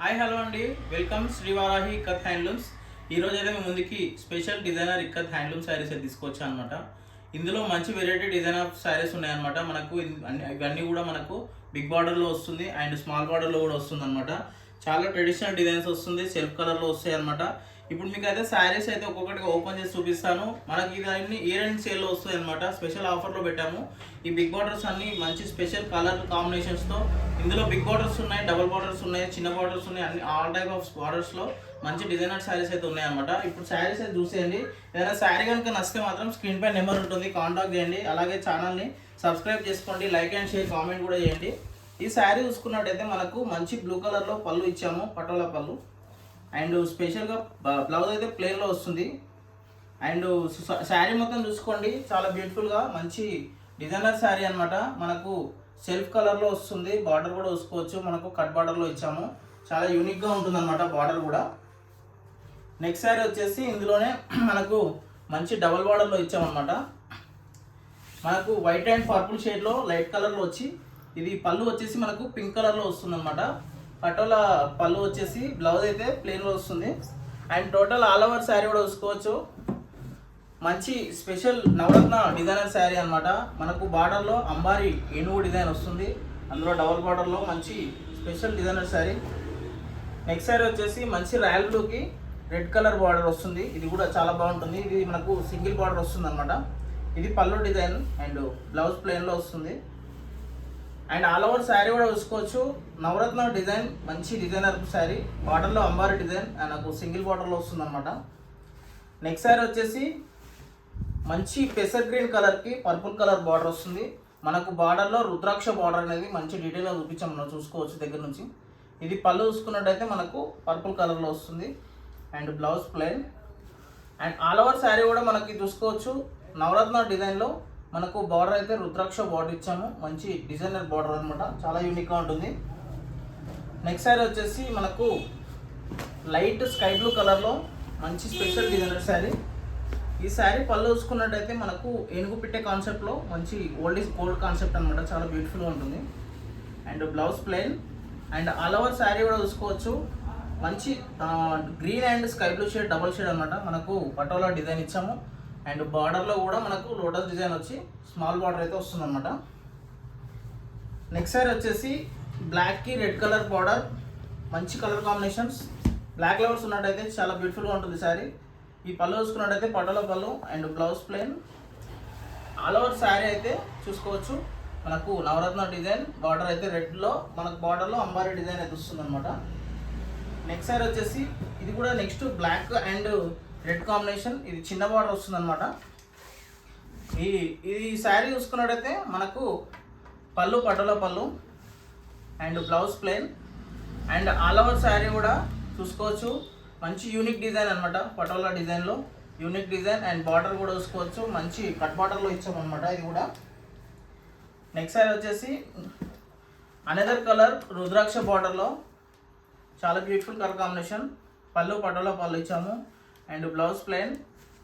Hi hello అండి, welcome Srivarahi ikat handlooms. ఈరోజు అయితే మేము ముందుకి special designer ikat handloom saris అయితే తీసుకొచ్చాను అనమాట. ఇందులో మంచి వెరైటీ డిజైన్ ఆఫ్ శారీస్ ఉన్నాయన్నమాట. మనకు ఇవన్నీ కూడా మనకు బిగ్ బార్డర్లో వస్తుంది అండ్ స్మాల్ బార్డర్లో కూడా వస్తుంది అనమాట. చాలా ట్రెడిషనల్ డిజైన్స్ వస్తుంది, సెల్ఫ్ కలర్లో వస్తాయి అనమాట. ఇప్పుడు మీకు అయితే శారీస్ అయితే ఒక్కొక్కటిగా ఓపెన్ చేసి చూపిస్తాను. మనకి ఇవన్నీ ఇయర్ అండ్ సేల్లో వస్తాయి అనమాట. స్పెషల్ ఆఫర్లో పెట్టాము. ఈ బిగ్ బార్డర్స్ అన్ని మంచి స్పెషల్ కలర్ కాంబినేషన్స్తో, ఇందులో బిగ్ బార్డర్స్ ఉన్నాయి, డబుల్ బార్డర్స్ ఉన్నాయి, చిన్న బార్డర్స్ ఉన్నాయి, అన్ని ఆల్ టైప్ ఆఫ్ బార్డర్స్లో మంచి డిజైనర్ శారీస్ అయితే ఉన్నాయి అనమాట. ఇప్పుడు శారీస్ అయితే చూసేయండి. ఏదైనా శారీ కనుక నచ్చితే మాత్రం స్క్రీన్ పై నెంబర్ ఉంటుంది, కాంటాక్ట్ చేయండి. అలాగే ఛానల్ని సబ్స్క్రైబ్ చేసుకోండి, లైక్ అండ్ షేర్, కామెంట్ కూడా చేయండి. ఈ శారీ చూసుకున్నట్టయితే మనకు మంచి బ్లూ కలర్లో పళ్ళు ఇచ్చాము, పటోలా పళ్ళు. అండ్ స్పెషల్గా బ్లౌజ్ అయితే ప్లెయిన్లో వస్తుంది. అండ్ శారీ మొత్తం చూసుకోండి, చాలా బ్యూటిఫుల్గా మంచి డిజైనర్ శారీ అనమాట. మనకు సెల్ఫ్ కలర్లో వస్తుంది, బార్డర్ కూడా చూసుకోవచ్చు. మనకు కట్ బార్డర్లో ఇచ్చాము, చాలా యూనిక్గా ఉంటుంది అనమాట బార్డర్ కూడా. నెక్స్ట్ శారీ వచ్చేసి ఇందులోనే మనకు మంచి డబల్ బార్డర్లో ఇచ్చామన్నమాట. మనకు వైట్ అండ్ పర్పుల్ షేడ్లో లైట్ కలర్లో వచ్చి, ఇది పళ్ళు వచ్చేసి మనకు పింక్ కలర్లో వస్తుంది అనమాట. పటోలా పళ్ళు వచ్చేసి, బ్లౌజ్ అయితే ప్లెయిన్లో వస్తుంది. And total all over sari కూడా చూసుకోవచ్చు. మంచి స్పెషల్ నవరత్న డిజైనర్ శారీ అనమాట. మనకు బార్డర్లో అంబారీ ఏనుగు డిజైన్ వస్తుంది, అందులో డబల్ బార్డర్లో మంచి special designer sari. Next sari వచ్చేసి మంచి రాయల్ బ్లూకి రెడ్ కలర్ బార్డర్ వస్తుంది. ఇది కూడా చాలా బాగుంటుంది. ఇది మనకు సింగిల్ బార్డర్ వస్తుంది అనమాట. ఇది పళ్ళు డిజైన్ అండ్ బ్లౌజ్ ప్లెయిన్లో వస్తుంది. అండ్ ఆల్ ఓవర్ శారీ కూడా చూసుకోవచ్చు. నవరత్న డిజైన్, మంచి డిజైనర్ శారీ. బార్డర్లో అంబారీ డిజైన్ అండ్ నాకు సింగిల్ బార్డర్లో వస్తుంది అనమాట. నెక్స్ట్ శారీ వచ్చేసి మంచి పెసర్ గ్రీన్ కలర్కి పర్పుల్ కలర్ బార్డర్ వస్తుంది. మనకు బార్డర్లో రుద్రాక్ష బార్డర్ అనేది మంచి డీటెయిల్గా చూపించాం, మనం చూసుకోవచ్చు దగ్గర నుంచి. ఇది పళ్ళు చూసుకున్నట్టయితే మనకు పర్పుల్ కలర్లో వస్తుంది and blouse plain. And all over sari కూడా మనకి చూసుకోవచ్చు నవరత్న డిజైన్లో మనకు బార్డర్ అయితే రుద్రాక్ష బార్డర్ ఇచ్చాము, మంచి డిజైనర్ బార్డర్ అనమాట, చాలా యూనిక్గా ఉంటుంది. నెక్స్ట్ శారీ వచ్చేసి మనకు లైట్ స్కై బ్లూ కలర్లో మంచి స్పెషల్ డిజైనర్ శారీ. ఈ శారీ పళ్ళు చూసుకున్నట్టయితే మనకు ఏనుగు పిట్టే కాన్సెప్ట్లో మంచి ఓల్డ్ ఈజ్ గోల్డ్ కాన్సెప్ట్ అనమాట, చాలా బ్యూటిఫుల్గా ఉంటుంది. And blouse plain. And all over sari కూడా చూసుకోవచ్చు మంచి green and sky blue shade double shade అనమాట. మనకు పటోలా డిజైన్ ఇచ్చాము అండ్ బార్డర్లో కూడా మనకు లోటస్ డిజైన్ వచ్చి స్మాల్ బార్డర్ అయితే వస్తుంది అనమాట. నెక్స్ట్ శారీ వచ్చేసి బ్లాక్కి రెడ్ కలర్ బార్డర్, మంచి కలర్ కాంబినేషన్స్. బ్లాక్ లవర్స్ ఉన్నట్టయితే చాలా బ్యూటిఫుల్గా ఉంటుంది శారీ. ఈ పళ్ళు చూసుకున్నట్టయితే పటోలా పళ్ళు and blouse plain. All over sari అయితే చూసుకోవచ్చు మనకు నవరత్న డిజైన్, బార్డర్ అయితే రెడ్లో, మనకు బార్డర్లో అంబారీ డిజైన్ అయితే వస్తుంది అనమాట. నెక్స్ట్ శారీ వచ్చేసి ఇది కూడా next black and red combination, ఇది చిన్న బార్డర్ వస్తుంది అనమాట. ఈ శారీ చూసుకున్నట్టయితే మనకు పళ్ళు పటోలా పళ్ళు and blouse plain. And all over sari కూడా చూసుకోవచ్చు మంచి యూనిక్ డిజైన్ అనమాట, పటోలా డిజైన్లో యూనిక్ డిజైన్. అండ్ బార్డర్ కూడా చూసుకోవచ్చు మంచి కట్ బార్డర్లో ఇచ్చామన్నమాట ఇది కూడా. నెక్స్ట్ శారీ వచ్చేసి అనదర్ కలర్ రుద్రాక్ష బార్డర్లో, చాలా బ్యూటిఫుల్ కలర్ కాంబినేషన్. పళ్ళు పటోలా పళ్ళు ఇచ్చాము and blouse plain.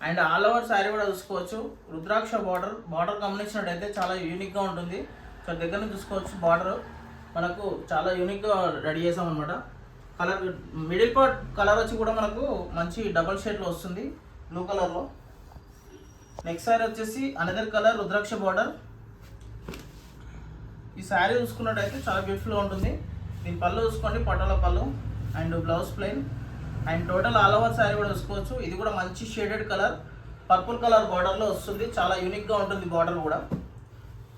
And all over sari కూడా చూసుకోవచ్చు రుద్రాక్ష బార్డర్ కాంబినేషన్ అయితే చాలా యూనిక్గా ఉంటుంది. సో దగ్గర నుంచి చూసుకోవచ్చు బార్డర్ మనకు చాలా యూనిక్గా రెడీ చేసాం అనమాట. కలర్ మిడిల్ పార్ట్ కలర్ వచ్చి కూడా మనకు మంచి డబల్ షేడ్లో వస్తుంది, బ్లూ కలర్లో. నెక్స్ట్ శారీ వచ్చేసి అనదర్ కలర్ రుద్రాక్ష బార్డర్. ఈ శారీ చూసుకున్నట్టయితే చాలా బ్యూటిఫుల్గా ఉంటుంది. దీని పళ్ళు చూసుకోండి పటోలా పళ్ళు and blouse plain. And total all over sari కూడా చూసుకోవచ్చు. ఇది కూడా మంచి షేడెడ్ కలర్, పర్పుల్ కలర్ బార్డర్లో వస్తుంది, చాలా యూనిక్గా ఉంటుంది బార్డర్ కూడా.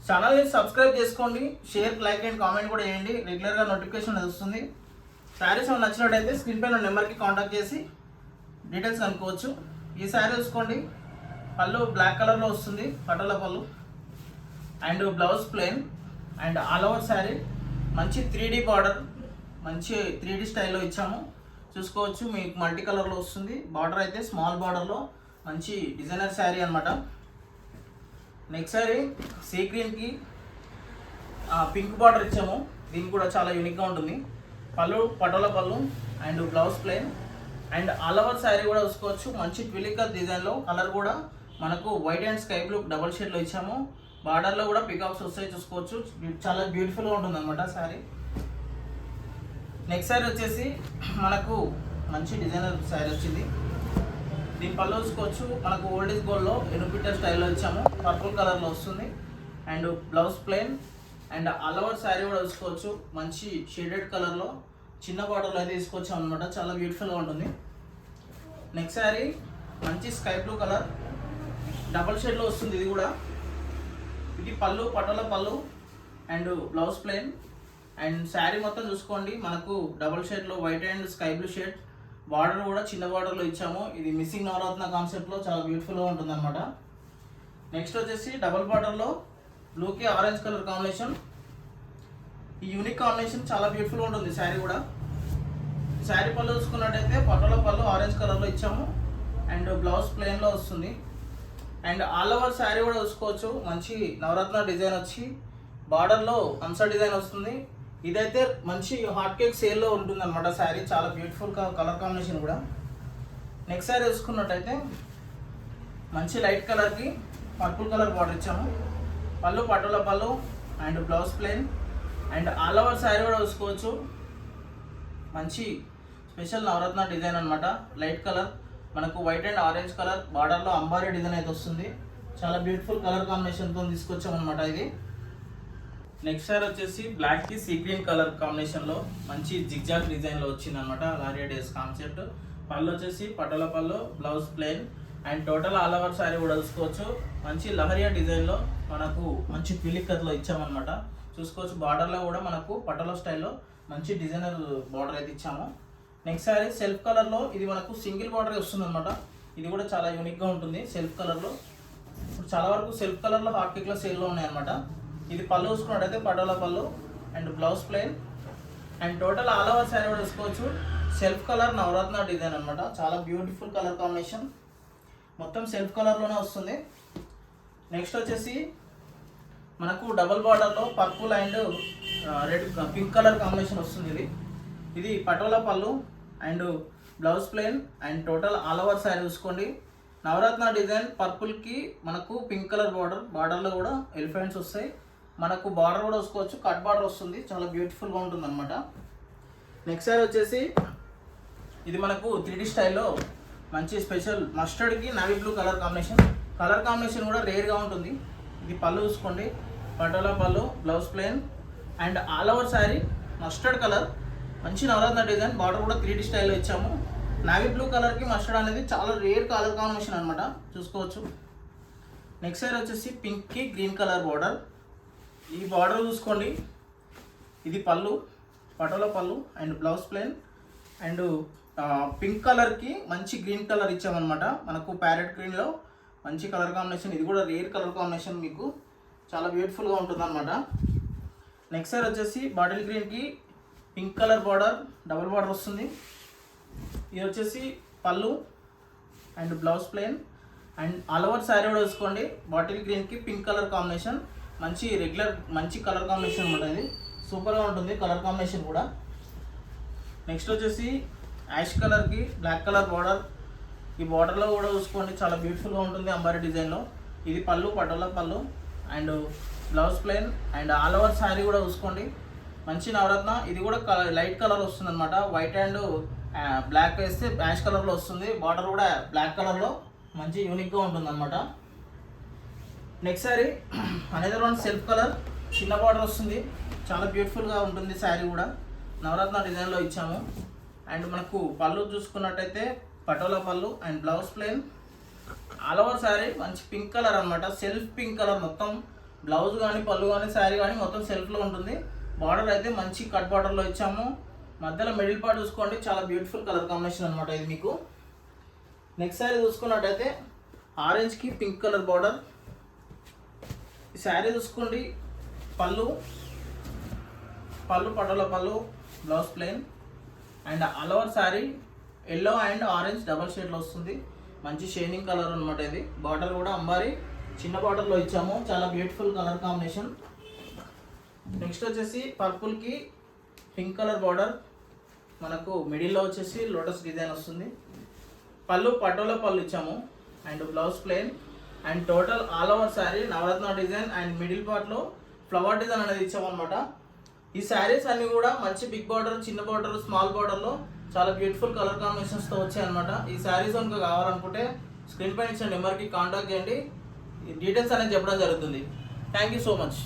ఛానల్ని సబ్స్క్రైబ్ చేసుకోండి, షేర్, లైక్ అండ్ కామెంట్ కూడా చేయండి, రెగ్యులర్గా నోటిఫికేషన్ వస్తుంది. శారీస్ ఏమైనా నచ్చినట్టయితే స్క్రీన్ పైన నెంబర్కి కాంటాక్ట్ చేసి డీటెయిల్స్ కనుక్కోవచ్చు. ఈ శారీ చూసుకోండి పళ్ళు బ్లాక్ కలర్లో వస్తుంది, పటోలా పళ్ళు and blouse plain. And all over sari మంచి 3D బార్డర్, మంచి 3D స్టైల్లో ఇచ్చాము, చూసుకోవచ్చు. మీకు మల్టీ కలర్లో వస్తుంది, బార్డర్ అయితే స్మాల్ బార్డర్లో మంచి డిజైనర్ శారీ అనమాట. నెక్స్ట్ శారీ సీ గ్రీన్కి పింక్ బార్డర్ ఇచ్చాము, దీనికి కూడా చాలా యూనిక్గా ఉంటుంది. పళ్ళు పటోలా పళ్ళు and blouse plain. And all over sari కూడా చూసుకోవచ్చు మంచి ట్విలికల్ డిజైన్లో, కలర్ కూడా మనకు white and sky blue double షేడ్లో ఇచ్చాము. బార్డర్లో కూడా పికాక్స్ వస్తాయి చూసుకోవచ్చు, చాలా బ్యూటిఫుల్గా ఉంటుంది అనమాట శారీ. నెక్స్ట్ శారీ వచ్చేసి మనకు మంచి డిజైనర్ శారీ వచ్చింది. దీని పళ్ళు చూసుకోవచ్చు, మనకు ఓల్డ్ ఈజ్ గోల్డ్లో ఎనుపిటర్ స్టైల్లో ఇచ్చాము, పర్పుల్ కలర్లో వస్తుంది. And blouse plain and all over sari కూడా చూసుకోవచ్చు, మంచి షేడెడ్ కలర్లో చిన్న బార్డర్లో అయితే తీసుకొచ్చాం అనమాట. చాలా బ్యూటిఫుల్గా ఉంటుంది. నెక్స్ట్ శారీ మంచి స్కై బ్లూ కలర్ డబల్ షేడ్లో వస్తుంది. ఇది కూడా ఇది పళ్ళు, పటోలా పళ్ళు and blouse plain. And sari మొత్తం చూసుకోండి, మనకు డబల్ షేడ్లో white and sky blue shade, border కూడా చిన్న బార్డర్లో ఇచ్చాము. ఇది మిస్సింగ్ నవరత్న కాన్సెప్ట్లో చాలా బ్యూటిఫుల్గా ఉంటుంది అనమాట. నెక్స్ట్ వచ్చేసి డబల్ బార్డర్లో బ్లూకి ఆరెంజ్ కలర్ కాంబినేషన్. ఈ యూనిక్ కాంబినేషన్ చాలా బ్యూటిఫుల్గా ఉంటుంది శారీ కూడా. శారీ పళ్ళు చూసుకున్నట్టయితే పటోలా పళ్ళు ఆరెంజ్ కలర్లో ఇచ్చాము అండ్ బ్లౌజ్ ప్లెయిన్లో వస్తుంది. అండ్ ఆల్ ఓవర్ శారీ కూడా చూసుకోవచ్చు, మంచి నవరత్న డిజైన్ వచ్చి బార్డర్లో హంస డిజైన్ వస్తుంది. ఇదైతే మంచి హాట్ కేక్ సేల్లో ఉంటుంది అనమాట శారీ, చాలా బ్యూటిఫుల్ కలర్ కాంబినేషన్ కూడా. నెక్స్ట్ శారీ చూసుకున్నట్టయితే మంచి లైట్ కలర్కి పర్పుల్ కలర్ బార్డర్ ఇచ్చాము, పళ్ళు పటోలా పళ్ళు and blouse plain. And all over sari కూడా చూసుకోవచ్చు, మంచి స్పెషల్ నవరత్న డిజైన్ అనమాట. లైట్ కలర్ మనకు వైట్ అండ్ ఆరెంజ్ కలర్ బార్డర్లో అంబారీ డిజైన్ అయితే వస్తుంది. చాలా బ్యూటిఫుల్ కలర్ కాంబినేషన్తో తీసుకొచ్చాం అనమాట ఇది. నెక్స్ట్ సార్ వచ్చేసి బ్లాక్కి సీ గ్రీన్ కలర్ కాంబినేషన్లో మంచి జిగ్జాగ్ డిజైన్లో వచ్చింది అనమాట. లారియా డేస్ కాన్సెప్ట్. పళ్ళు వచ్చేసి పటోలా పళ్ళు, blouse plain and total all over sari కూడా చూసుకోవచ్చు, మంచి లహరియా డిజైన్లో మనకు మంచి పిలిక్ కథలో ఇచ్చామన్నమాట. చూసుకోవచ్చు బార్డర్లో కూడా మనకు పటోలా స్టైల్లో మంచి డిజైనర్ బార్డర్ అయితే ఇచ్చాము. నెక్స్ట్ శారీ సెల్ఫ్ కలర్లో, ఇది మనకు సింగిల్ బార్డర్ వస్తుంది అనమాట. ఇది కూడా చాలా యూనిక్గా ఉంటుంది సెల్ఫ్ కలర్లో. ఇప్పుడు చాలా వరకు సెల్ఫ్ కలర్లో హాట్ కేక్లో సేల్లో ఉన్నాయన్నమాట. ఇది పళ్ళు చూసుకున్నట్టయితే పటోలా పళ్ళు and blouse plain and total all over sari కూడా చూసుకోవచ్చు, సెల్ఫ్ కలర్ నవరత్న డిజైన్ అనమాట. చాలా బ్యూటిఫుల్ కలర్ కాంబినేషన్, మొత్తం సెల్ఫ్ కలర్లోనే వస్తుంది. నెక్స్ట్ వచ్చేసి మనకు డబుల్ బార్డర్లో purple and red pink colour combination వస్తుంది. ఇది పటోలా పళ్ళు and blouse plain and total all over sari చూసుకోండి. నవరత్న డిజైన్ పర్పుల్కి మనకు పింక్ కలర్ బార్డర్లో కూడా ఎలిఫెంట్స్ వస్తాయి. మనకు బార్డర్ కూడా చూసుకోవచ్చు, కట్ బార్డర్ వస్తుంది, చాలా బ్యూటిఫుల్గా ఉంటుంది అనమాట. నెక్స్ట్ శారీ వచ్చేసి ఇది మనకు 3D స్టైల్లో మంచి స్పెషల్ మస్టర్డ్కి నావీ బ్లూ కలర్ కాంబినేషన్ కూడా రేర్గా ఉంటుంది. ఇది పళ్ళు చూసుకోండి, పటోలా పళ్ళు, blouse plain and all over sari mustard colour, మంచి నవరత్న డిజైన్. బార్డర్ కూడా 3D స్టైల్లో ఇచ్చాము. నావీ బ్లూ కలర్కి మస్టర్డ్ అనేది చాలా రేర్ కలర్ కాంబినేషన్ అనమాట, చూసుకోవచ్చు. నెక్స్ట్ శారీ వచ్చేసి పింక్కి గ్రీన్ కలర్ బార్డర్. ఈ బార్డర్ చూసుకోండి, ఇది పళ్ళు పటోలా పళ్ళు and blouse plain and pink కలర్కి మంచి గ్రీన్ కలర్ ఇచ్చామన్నమాట. మనకు ప్యారెట్ గ్రీన్లో మంచి కలర్ కాంబినేషన్, ఇది కూడా రేర్ కలర్ కాంబినేషన్, మీకు చాలా బ్యూటిఫుల్గా ఉంటుంది అనమాట. నెక్స్ట్ సార్ వచ్చేసి బాటిల్ గ్రీన్కి pink colour border, double border వస్తుంది. ఇది వచ్చేసి పళ్ళు and blouse plain and all over sari కూడా చూసుకోండి, బాటిల్ గ్రీన్కి పింక్ కలర్ కాంబినేషన్, మంచి మంచి కలర్ కాంబినేషన్ అనమాట. ఇది సూపర్గా ఉంటుంది కలర్ కాంబినేషన్ కూడా. నెక్స్ట్ వచ్చేసి యాష్ కలర్కి బ్లాక్ కలర్ బార్డర్. ఈ బార్డర్లో కూడా చూసుకోండి, చాలా బ్యూటిఫుల్గా ఉంటుంది అంబారీ డిజైన్లో. ఇది పళ్ళు పటోలా పళ్ళు and blouse plain and all over sari కూడా చూసుకోండి, మంచి నవరత్న. ఇది కూడా లైట్ కలర్ వస్తుంది అనమాట, వైట్ అండ్ బ్లాక్ వేస్తే యాష్ కలర్లో వస్తుంది. బార్డర్ కూడా బ్లాక్ కలర్లో మంచి యూనిక్గా ఉంటుంది అనమాట. నెక్స్ట్ శారీ అనేది వన్ సెల్ఫ్ కలర్, చిన్న బార్డర్ వస్తుంది, చాలా బ్యూటిఫుల్గా ఉంటుంది శారీ కూడా, నవరత్న డిజైన్లో ఇచ్చాము. అండ్ మనకు పళ్ళు చూసుకున్నట్టయితే పటోలా పళ్ళు and blouse plain, all over sari మంచి పింక్ కలర్ అనమాట, సెల్ఫ్ పింక్ కలర్ మొత్తం. బ్లౌజ్ కానీ పళ్ళు కానీ శారీ కానీ మొత్తం సెల్ఫ్లో ఉంటుంది. బార్డర్ అయితే మంచి కట్ బార్డర్లో ఇచ్చాము. మధ్యలో మిడిల్ పార్ట్ చూసుకోండి, చాలా బ్యూటిఫుల్ కలర్ కాంబినేషన్ అనమాట ఇది మీకు. నెక్స్ట్ శారీ చూసుకున్నట్టయితే ఆరెంజ్కి పింక్ కలర్ బార్డర్. ఈ శారీ చూసుకోండి, పళ్ళు పటోలా పళ్ళు, blouse plain and all over sari yellow and orange double షేడ్లో వస్తుంది, మంచి షైనింగ్ కలర్ అనమాట ఇది. బార్డర్ కూడా అంబారీ చిన్న బార్డర్లో ఇచ్చాము, చాలా బ్యూటిఫుల్ కలర్ కాంబినేషన్. నెక్స్ట్ వచ్చేసి పర్పుల్కి పింక్ కలర్ బార్డర్, మనకు మిడిల్లో వచ్చేసి లోటస్ డిజైన్ వస్తుంది. పళ్ళు పటోలా పళ్ళు ఇచ్చాము and blouse plain and total all over sari నవరత్న డిజైన్ అండ్ మిడిల్ పార్ట్లో ఫ్లవర్ డిజైన్ అనేది ఇచ్చామన్నమాట. ఈ శారీస్ అన్ని కూడా మంచి బిగ్ బార్డర్, చిన్న బార్డర్, స్మాల్ బార్డర్లో చాలా బ్యూటిఫుల్ కలర్ కాంబినేషన్స్తో వచ్చాయి అనమాట. ఈ శారీస్ కనుక కావాలనుకుంటే స్క్రీన్ పైన ఇచ్చిన నెంబర్కి కాంటాక్ట్ చేయండి, డీటెయిల్స్ అనేది చెప్పడం జరుగుతుంది. Thank you so much.